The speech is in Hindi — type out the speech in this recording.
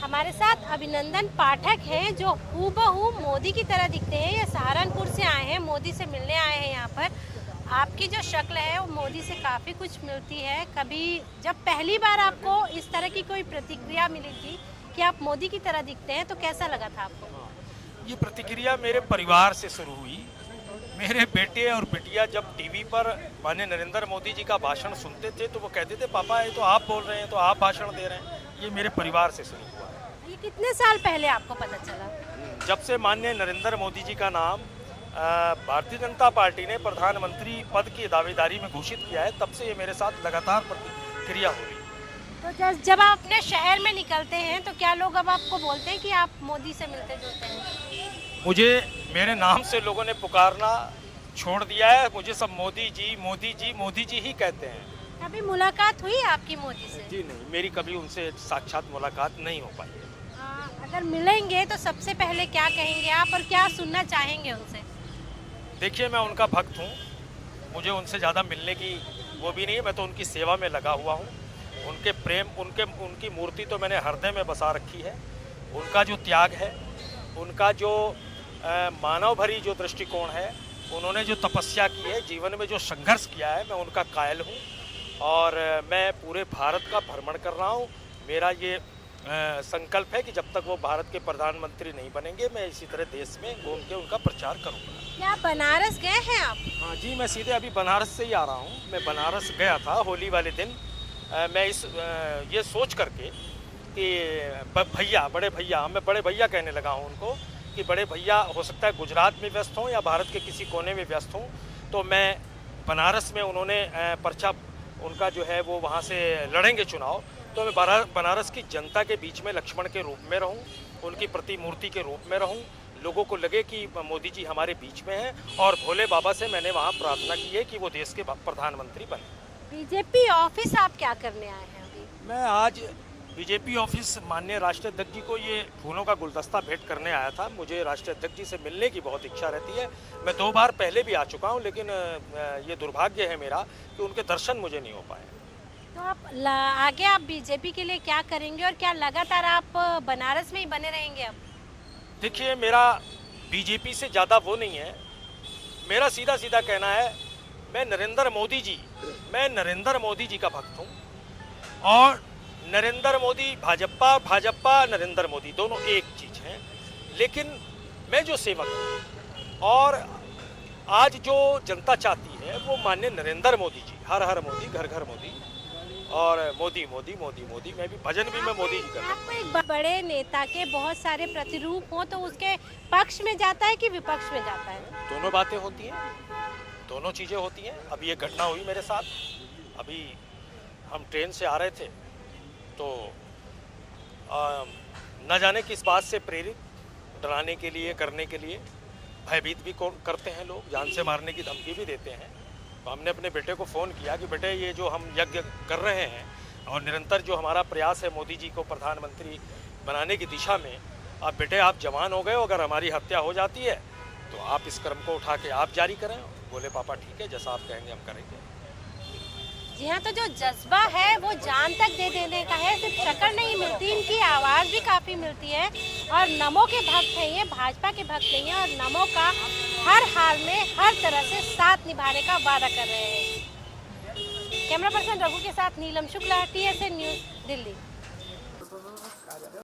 हमारे साथ अभिनंदन पाठक हैं जो हूबहू मोदी की तरह दिखते हैं। ये सहारनपुर से आए हैं, मोदी से मिलने आए हैं यहाँ पर। आपकी जो शक्ल है वो मोदी से काफ़ी कुछ मिलती है। कभी जब पहली बार आपको इस तरह की कोई प्रतिक्रिया मिली थी कि आप मोदी की तरह दिखते हैं तो कैसा लगा था आपको? ये प्रतिक्रिया मेरे परिवार से शुरू हुई। मेरे बेटे और बिटिया जब टीवी पर माननीय नरेंद्र मोदी जी का भाषण सुनते थे तो वो कहते थे, पापा ये तो आप बोल रहे हैं, तो आप भाषण दे रहे हैं। ये मेरे परिवार से शुरू हुआ। ये कितने साल पहले आपको पता चला? जब से माननीय नरेंद्र मोदी जी का नाम भारतीय जनता पार्टी ने प्रधानमंत्री पद की दावेदारी में घोषित किया है, तब से ये मेरे साथ लगातार प्रतिक्रिया हो रही। तो जब आप अपने शहर में निकलते हैं तो क्या लोग अब आपको बोलते हैं कि आप मोदी से मिलते जुलते हैं? मुझे मेरे नाम से लोगों ने पुकारना छोड़ दिया है। मुझे सब मोदी जी मोदी जी मोदी जी ही कहते हैं। कभी मुलाकात हुई आपकी मोदी से? जी नहीं, मेरी कभी उनसे साक्षात मुलाकात नहीं हो पाई है। अगर मिलेंगे तो सबसे पहले क्या कहेंगे आप और क्या सुनना चाहेंगे उनसे? देखिए, मैं उनका भक्त हूँ। मुझे उनसे ज़्यादा मिलने की वो भी नहीं है। मैं तो उनकी सेवा में लगा हुआ हूँ। उनके प्रेम, उनकी मूर्ति तो मैंने हृदय में बसा रखी है। उनका जो त्याग है, उनका जो मानव भरी जो दृष्टिकोण है, उन्होंने जो तपस्या की है, जीवन में जो संघर्ष किया है, मैं उनका कायल हूँ। और मैं पूरे भारत का भ्रमण कर रहा हूँ। मेरा ये संकल्प है कि जब तक वो भारत के प्रधानमंत्री नहीं बनेंगे, मैं इसी तरह देश में घूम के उनका प्रचार करूँगा। क्या बनारस गए हैं आप? हाँ जी, मैं सीधे अभी बनारस से ही आ रहा हूँ। मैं बनारस गया था होली वाले दिन। मैं ये सोच करके कि भैया, बड़े भैया, मैं बड़े भैया कहने लगा हूँ उनको, कि बड़े भैया हो सकता है गुजरात में व्यस्त हों या भारत के किसी कोने में व्यस्त हों, तो मैं बनारस में उन्होंने पर्चा उनका जो है वो वहाँ से लड़ेंगे चुनाव, तो मैं बनारस की जनता के बीच में लक्ष्मण के रूप में रहूं, उनकी प्रतिमूर्ति के रूप में रहूं। लोगों को लगे कि मोदी जी हमारे बीच में हैं, और भोले बाबा से मैंने वहां प्रार्थना की है कि वो देश के प्रधानमंत्री बने। बीजेपी ऑफिस आप क्या करने आए हैं अभी? मैं आज बीजेपी ऑफिस माननीय राष्ट्रीय अध्यक्ष जी को ये फूलों का गुलदस्ता भेंट करने आया था। मुझे राष्ट्रीय अध्यक्ष जी से मिलने की बहुत इच्छा रहती है। मैं 2 बार पहले भी आ चुका हूँ, लेकिन ये दुर्भाग्य है मेरा कि उनके दर्शन मुझे नहीं हो पाए। तो आगे आप बीजेपी के लिए क्या करेंगे और क्या लगातार आप बनारस में ही बने रहेंगे अब? देखिए, मेरा बीजेपी से ज़्यादा वो नहीं है। मेरा सीधा सीधा कहना है, मैं नरेंद्र मोदी जी का भक्त हूँ। और नरेंद्र मोदी भाजपा नरेंद्र मोदी दोनों एक चीज़ हैं। लेकिन मैं जो सेवक हूँ, और आज जो जनता चाहती है वो माननीय नरेंद्र मोदी जी, हर हर मोदी, घर घर मोदी, और मोदी मोदी मोदी मोदी। मैं भी भजन भी मैं मोदी जी करता हूँ। आपको एक बड़े नेता के बहुत सारे प्रतिरूप हो तो उसके पक्ष में जाता है कि विपक्ष में जाता है? दोनों बातें होती हैं, दोनों चीज़ें होती हैं। अभी ये घटना हुई मेरे साथ। अभी हम ट्रेन से आ रहे थे तो न जाने किस बात से प्रेरित, डराने के लिए, करने के लिए, भयभीत भी करते हैं लोग, जान से मारने की धमकी भी देते हैं। तो हमने अपने बेटे को फ़ोन किया कि बेटे, ये जो हम यज्ञ कर रहे हैं और निरंतर जो हमारा प्रयास है मोदी जी को प्रधानमंत्री बनाने की दिशा में, अब बेटे आप जवान हो गए हो, अगर हमारी हत्या हो जाती है तो आप इस क्रम को उठा के आप जारी करें। बोले पापा ठीक है, जैसा आप कहेंगे हम करेंगे। जी हाँ, तो जो जज्बा है वो जान तक दे देने का है। सिर्फ शक्ल नहीं मिलती, इनकी आवाज़ भी काफ़ी मिलती है। और नमो के भक्त हैं ये, भाजपा के भक्त नहीं है। और नमो का हर हाल में हर तरह से साथ निभाने का वादा कर रहे हैं। कैमरा पर्सन रघु के साथ नीलम शुक्ला, TSN न्यूज़, दिल्ली।